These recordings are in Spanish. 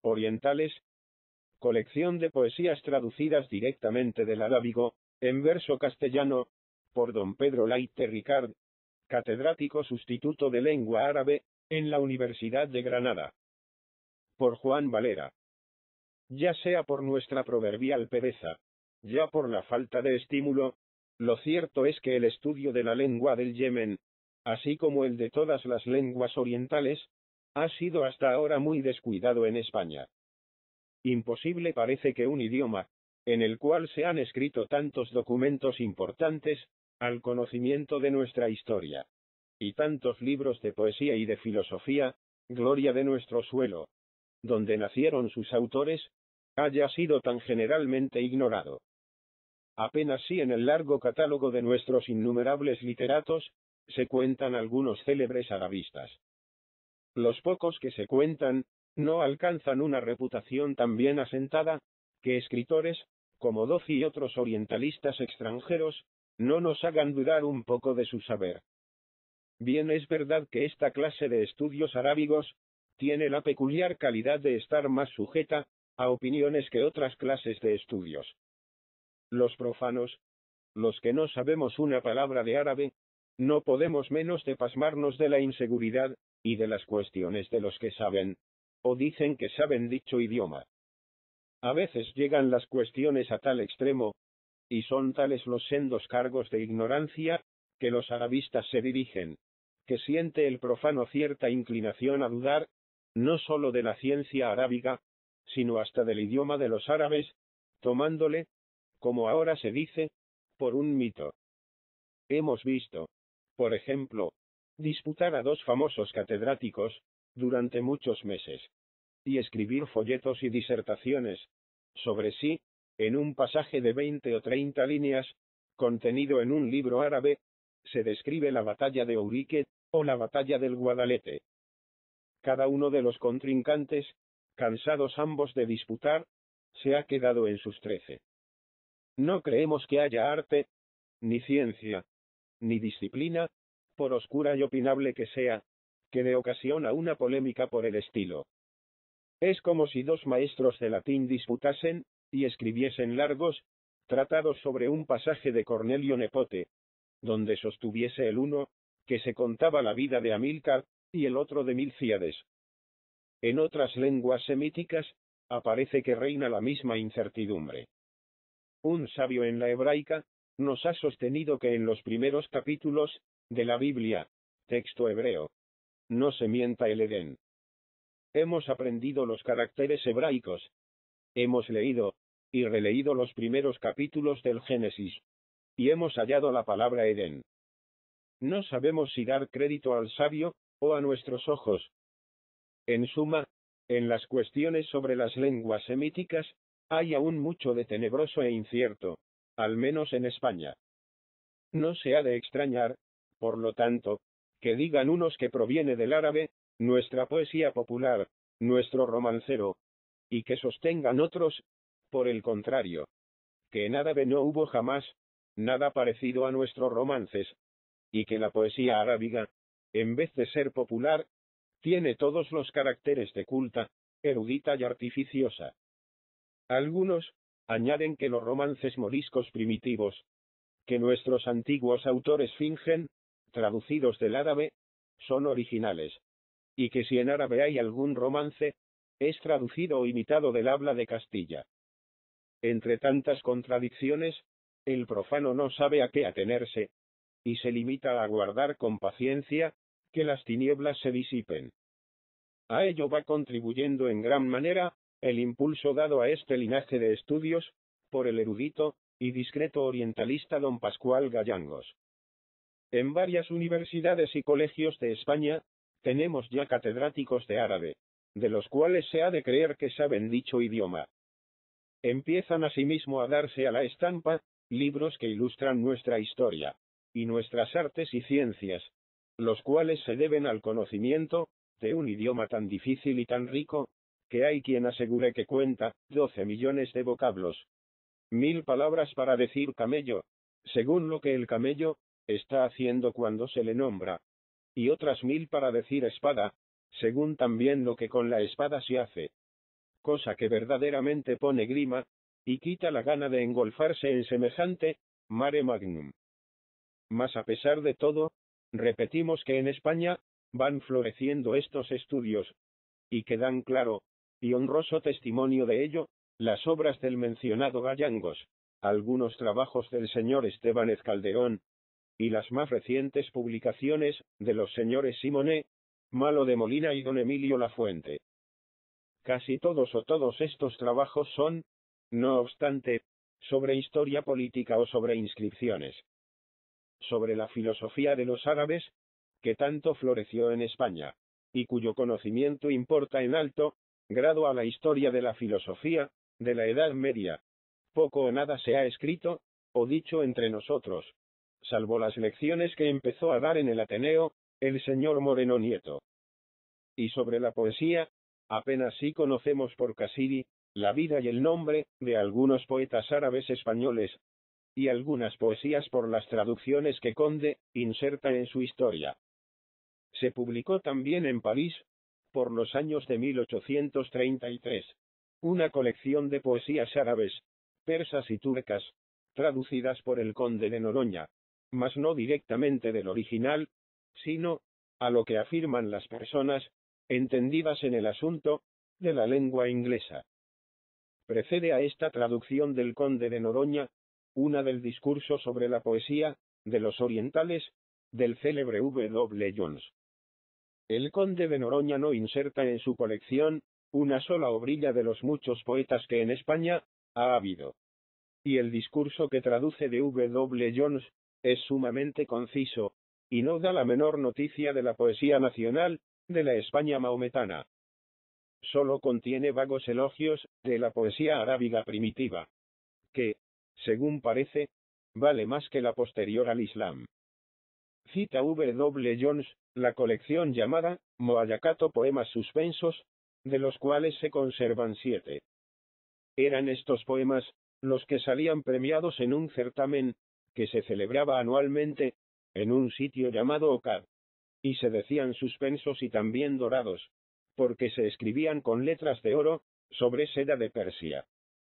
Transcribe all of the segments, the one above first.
orientales, colección de poesías traducidas directamente del arábigo, en verso castellano, por don Pedro Laite Ricard, catedrático sustituto de lengua árabe, en la Universidad de Granada. Por Juan Valera. Ya sea por nuestra proverbial pereza, ya por la falta de estímulo, lo cierto es que el estudio de la lengua del Yemen, así como el de todas las lenguas orientales, ha sido hasta ahora muy descuidado en España. Imposible parece que un idioma, en el cual se han escrito tantos documentos importantes, al conocimiento de nuestra historia, y tantos libros de poesía y de filosofía, gloria de nuestro suelo, donde nacieron sus autores, haya sido tan generalmente ignorado. Apenas si en el largo catálogo de nuestros innumerables literatos, se cuentan algunos célebres arabistas. Los pocos que se cuentan, no alcanzan una reputación tan bien asentada, que escritores, como Doci y otros orientalistas extranjeros, no nos hagan dudar un poco de su saber. Bien es verdad que esta clase de estudios arábigos, tiene la peculiar calidad de estar más sujeta, a opiniones que otras clases de estudios. Los profanos, los que no sabemos una palabra de árabe, no podemos menos de pasmarnos de la inseguridad, y de las cuestiones de los que saben, o dicen que saben dicho idioma. A veces llegan las cuestiones a tal extremo, y son tales los sendos cargos de ignorancia, que los arabistas se dirigen, que siente el profano cierta inclinación a dudar, no sólo de la ciencia arábiga, sino hasta del idioma de los árabes, tomándole, como ahora se dice, por un mito. Hemos visto, por ejemplo, disputar a dos famosos catedráticos, durante muchos meses, y escribir folletos y disertaciones, sobre sí, en un pasaje de 20 o 30 líneas, contenido en un libro árabe, se describe la batalla de Ourique, o la batalla del Guadalete. Cada uno de los contrincantes, cansados ambos de disputar, se ha quedado en sus 13. No creemos que haya arte, ni ciencia, ni disciplina, por oscura y opinable que sea, que dé ocasión a una polémica por el estilo. Es como si dos maestros de latín disputasen, y escribiesen largos tratados sobre un pasaje de Cornelio Nepote, donde sostuviese el uno, que se contaba la vida de Amílcar, y el otro de Milcíades. En otras lenguas semíticas, aparece que reina la misma incertidumbre. Un sabio en la hebraica, nos ha sostenido que en los primeros capítulos, de la Biblia, texto hebreo, no se mienta el Edén. Hemos aprendido los caracteres hebraicos. Hemos leído, y releído los primeros capítulos del Génesis. Y hemos hallado la palabra Edén. No sabemos si dar crédito al sabio, o a nuestros ojos. En suma, en las cuestiones sobre las lenguas semíticas, hay aún mucho de tenebroso e incierto, al menos en España. No se ha de extrañar, por lo tanto, que digan unos que proviene del árabe, nuestra poesía popular, nuestro romancero, y que sostengan otros, por el contrario, que en árabe no hubo jamás, nada parecido a nuestros romances, y que la poesía arábiga, en vez de ser popular, tiene todos los caracteres de culta, erudita y artificiosa. Algunos, añaden que los romances moriscos primitivos, que nuestros antiguos autores fingen, traducidos del árabe, son originales, y que si en árabe hay algún romance, es traducido o imitado del habla de Castilla. Entre tantas contradicciones, el profano no sabe a qué atenerse, y se limita a aguardar con paciencia, que las tinieblas se disipen. A ello va contribuyendo en gran manera, el impulso dado a este linaje de estudios, por el erudito y discreto orientalista don Pascual Gallangos. En varias universidades y colegios de España, tenemos ya catedráticos de árabe, de los cuales se ha de creer que saben dicho idioma. Empiezan asimismo a darse a la estampa, libros que ilustran nuestra historia, y nuestras artes y ciencias, los cuales se deben al conocimiento, de un idioma tan difícil y tan rico, que hay quien asegure que cuenta 12 millones de vocablos. 1000 palabras para decir camello, según lo que el camello está haciendo cuando se le nombra, y otras 1000 para decir espada, según también lo que con la espada se hace. cosa que verdaderamente pone grima, y quita la gana de engolfarse en semejante mare magnum. Mas a pesar de todo, repetimos que en España van floreciendo estos estudios, y que dan claro y honroso testimonio de ello, las obras del mencionado Gayangos, algunos trabajos del señor Estebanez Calderón, y las más recientes publicaciones de los señores Simonet, Malo de Molina y don Emilio Lafuente. Casi todos estos trabajos son, no obstante, sobre historia política o sobre inscripciones. Sobre la filosofía de los árabes, que tanto floreció en España, y cuyo conocimiento importa en alto grado a la historia de la filosofía de la Edad Media. Poco o nada se ha escrito o dicho entre nosotros, salvo las lecciones que empezó a dar en el Ateneo el señor Moreno Nieto. Y sobre la poesía, apenas sí conocemos por Casidi la vida y el nombre de algunos poetas árabes españoles, y algunas poesías por las traducciones que Conde inserta en su historia. Se publicó también en París, por los años de 1833, una colección de poesías árabes, persas y turcas, traducidas por el Conde de Noroña, mas no directamente del original, sino, a lo que afirman las personas, entendidas en el asunto, de la lengua inglesa. Precede a esta traducción del Conde de Noroña, una del discurso sobre la poesía de los orientales, del célebre W. Jones. El Conde de Noroña no inserta en su colección una sola obrilla de los muchos poetas que en España ha habido. Y el discurso que traduce de W. Jones es sumamente conciso, y no da la menor noticia de la poesía nacional de la España maometana. Solo contiene vagos elogios de la poesía arábiga primitiva, que, según parece, vale más que la posterior al Islam. Cita W. Jones la colección llamada Moayacato Poemas Suspensos, de los cuales se conservan 7. Eran estos poemas los que salían premiados en un certamen que se celebraba anualmente en un sitio llamado Okad, y se decían suspensos y también dorados, porque se escribían con letras de oro sobre seda de Persia,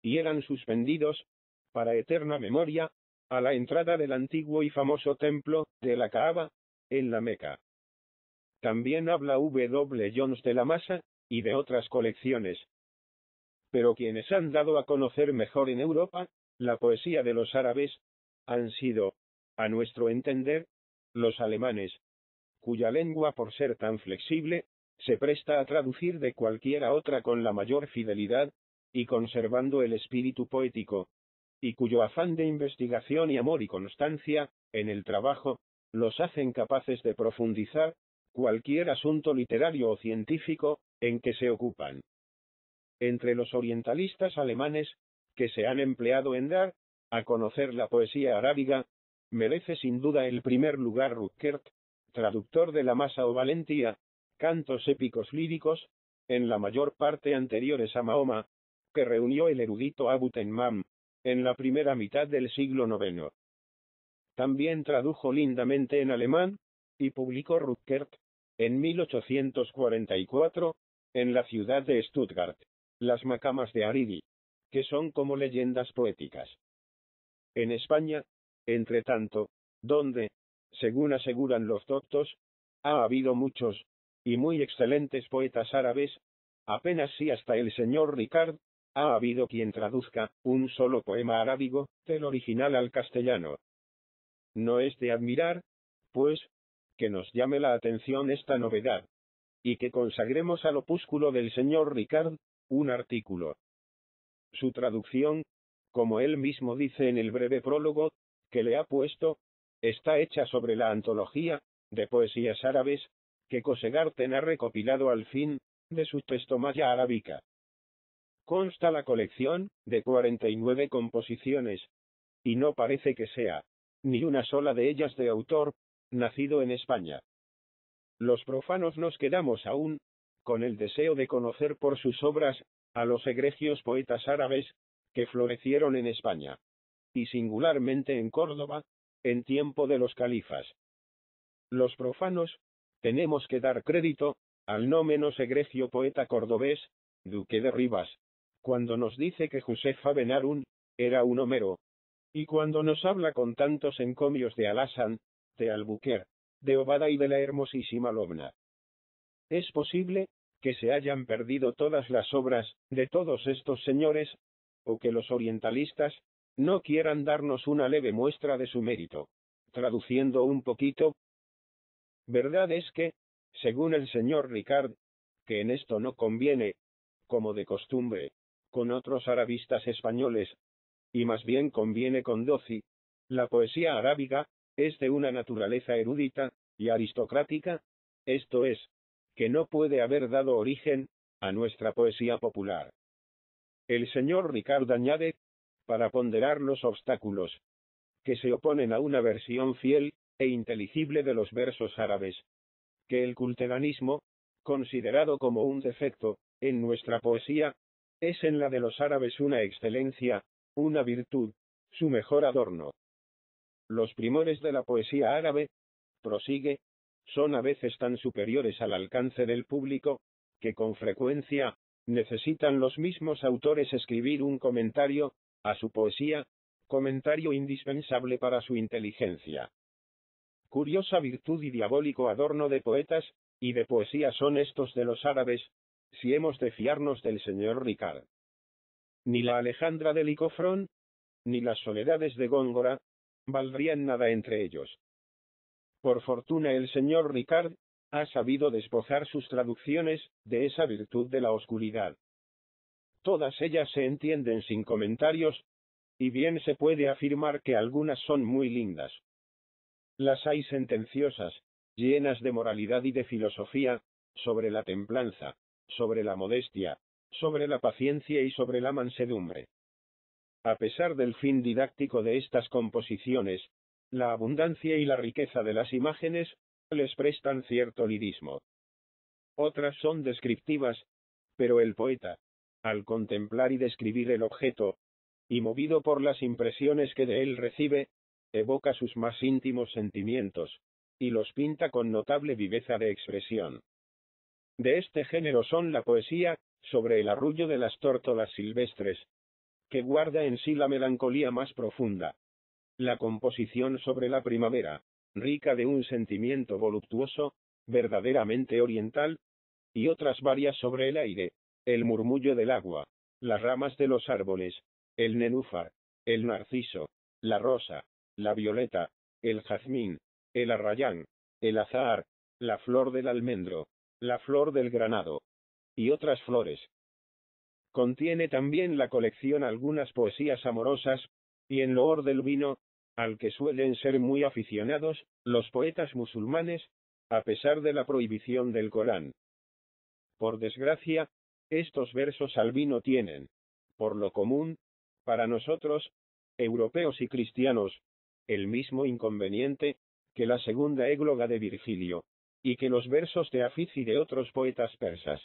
y eran suspendidos, para eterna memoria, a la entrada del antiguo y famoso templo de la Kaaba, en la Meca. También habla W. Jones de la masa, y de otras colecciones. Pero quienes han dado a conocer mejor en Europa la poesía de los árabes, han sido, a nuestro entender, los alemanes, cuya lengua por ser tan flexible, se presta a traducir de cualquiera otra con la mayor fidelidad, y conservando el espíritu poético, y cuyo afán de investigación y amor y constancia en el trabajo, los hacen capaces de profundizar cualquier asunto literario o científico en que se ocupan. Entre los orientalistas alemanes, que se han empleado en dar a conocer la poesía arábiga, merece sin duda el primer lugar Rückert, traductor de la Masa o Valentía, cantos épicos líricos, en la mayor parte anteriores a Mahoma, que reunió el erudito Abu Temmam, en la primera mitad del siglo IX. También tradujo lindamente en alemán, y publicó Rückert, en 1844, en la ciudad de Stuttgart, las macamas de Aridi, que son como leyendas poéticas. En España, entre tanto, donde, según aseguran los doctos, ha habido muchos, y muy excelentes poetas árabes, apenas si hasta el señor Ricard, ha habido quien traduzca un solo poema arábigo del original al castellano. No es de admirar, pues, que nos llame la atención esta novedad, y que consagremos al opúsculo del señor Ricard un artículo. Su traducción, como él mismo dice en el breve prólogo que le ha puesto, está hecha sobre la antología de poesías árabes que Kosegarten ha recopilado al fin de su Testomaya Arábica. Consta la colección de 49 composiciones, y no parece que sea ni una sola de ellas de autor nacido en España. Los profanos nos quedamos aún con el deseo de conocer por sus obras a los egregios poetas árabes que florecieron en España, y singularmente en Córdoba, en tiempo de los califas. Los profanos tenemos que dar crédito al no menos egregio poeta cordobés, duque de Rivas, cuando nos dice que Josefa Ben Harun era un Homero, y cuando nos habla con tantos encomios de Al-Hasan, de Albuquerque, de Obada y de la hermosísima Lobna. ¿Es posible que se hayan perdido todas las obras de todos estos señores, o que los orientalistas no quieran darnos una leve muestra de su mérito? Traduciendo un poquito, verdad es que, según el señor Ricard, que en esto no conviene, como de costumbre, con otros arabistas españoles, y más bien conviene con Doci, la poesía arábiga es de una naturaleza erudita y aristocrática, esto es, que no puede haber dado origen a nuestra poesía popular. El señor Ricard añade, para ponderar los obstáculos que se oponen a una versión fiel e inteligible de los versos árabes, que el culteranismo, considerado como un defecto en nuestra poesía, es en la de los árabes una excelencia, una virtud, su mejor adorno. Los primores de la poesía árabe, prosigue, son a veces tan superiores al alcance del público, que con frecuencia necesitan los mismos autores escribir un comentario a su poesía, comentario indispensable para su inteligencia. Curiosa virtud y diabólico adorno de poetas y de poesía son estos de los árabes, si hemos de fiarnos del señor Ricard. Ni la Alejandra de Licofrón, ni las soledades de Góngora, valdrían nada entre ellos. Por fortuna el señor Ricard ha sabido despojar sus traducciones de esa virtud de la oscuridad. Todas ellas se entienden sin comentarios, y bien se puede afirmar que algunas son muy lindas. Las hay sentenciosas, llenas de moralidad y de filosofía, sobre la templanza, sobre la modestia, sobre la paciencia y sobre la mansedumbre. A pesar del fin didáctico de estas composiciones, la abundancia y la riqueza de las imágenes les prestan cierto lirismo. Otras son descriptivas, pero el poeta, al contemplar y describir el objeto, y movido por las impresiones que de él recibe, evoca sus más íntimos sentimientos, y los pinta con notable viveza de expresión. De este género son la poesía sobre el arrullo de las tórtolas silvestres, que guarda en sí la melancolía más profunda, la composición sobre la primavera, rica de un sentimiento voluptuoso, verdaderamente oriental, y otras varias sobre el aire, el murmullo del agua, las ramas de los árboles, el nenúfar, el narciso, la rosa, la violeta, el jazmín, el arrayán, el azahar, la flor del almendro, la flor del granado, y otras flores. Contiene también la colección algunas poesías amorosas, y en loor del vino, al que suelen ser muy aficionados los poetas musulmanes, a pesar de la prohibición del Corán. Por desgracia, estos versos al vino tienen, por lo común, para nosotros, europeos y cristianos, el mismo inconveniente que la segunda égloga de Virgilio, y que los versos de Hafiz y de otros poetas persas.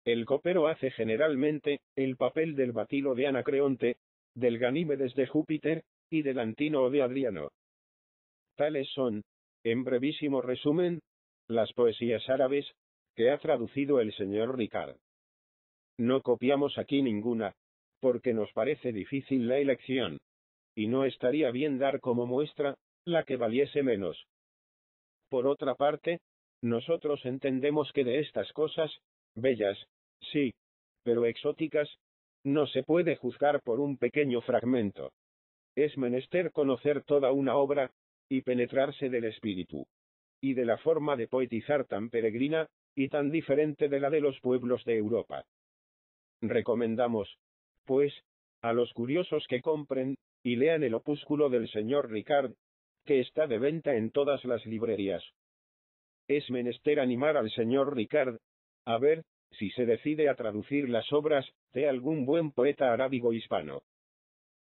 El copero hace generalmente el papel del Batilo de Anacreonte, del Ganímedes de Júpiter, y del Antínoo de Adriano. Tales son, en brevísimo resumen, las poesías árabes que ha traducido el señor Ricard. No copiamos aquí ninguna, porque nos parece difícil la elección, y no estaría bien dar como muestra la que valiese menos. Por otra parte, nosotros entendemos que de estas cosas, bellas, sí, pero exóticas, no se puede juzgar por un pequeño fragmento. Es menester conocer toda una obra, y penetrarse del espíritu, y de la forma de poetizar tan peregrina, y tan diferente de la de los pueblos de Europa. Recomendamos, pues, a los curiosos que compren, y lean el opúsculo del señor Ricard, que está de venta en todas las librerías. Es menester animar al señor Ricard, a ver, si se decide a traducir las obras de algún buen poeta arábigo hispano.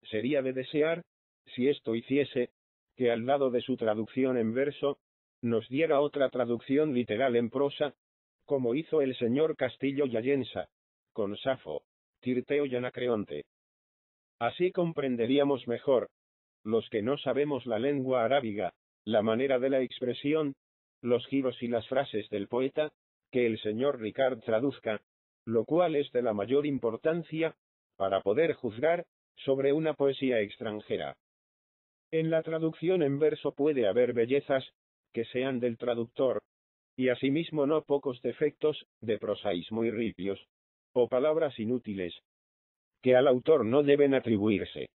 Sería de desear, si esto hiciese, que al lado de su traducción en verso, nos diera otra traducción literal en prosa, como hizo el señor Castillo y Allensa, con Safo, Tirteo y Anacreonte. Así comprenderíamos mejor, los que no sabemos la lengua arábiga, la manera de la expresión, los giros y las frases del poeta, que el señor Ricard traduzca, lo cual es de la mayor importancia, para poder juzgar sobre una poesía extranjera. En la traducción en verso puede haber bellezas, que sean del traductor, y asimismo no pocos defectos, de prosaísmo y ripios, o palabras inútiles, que al autor no deben atribuirse.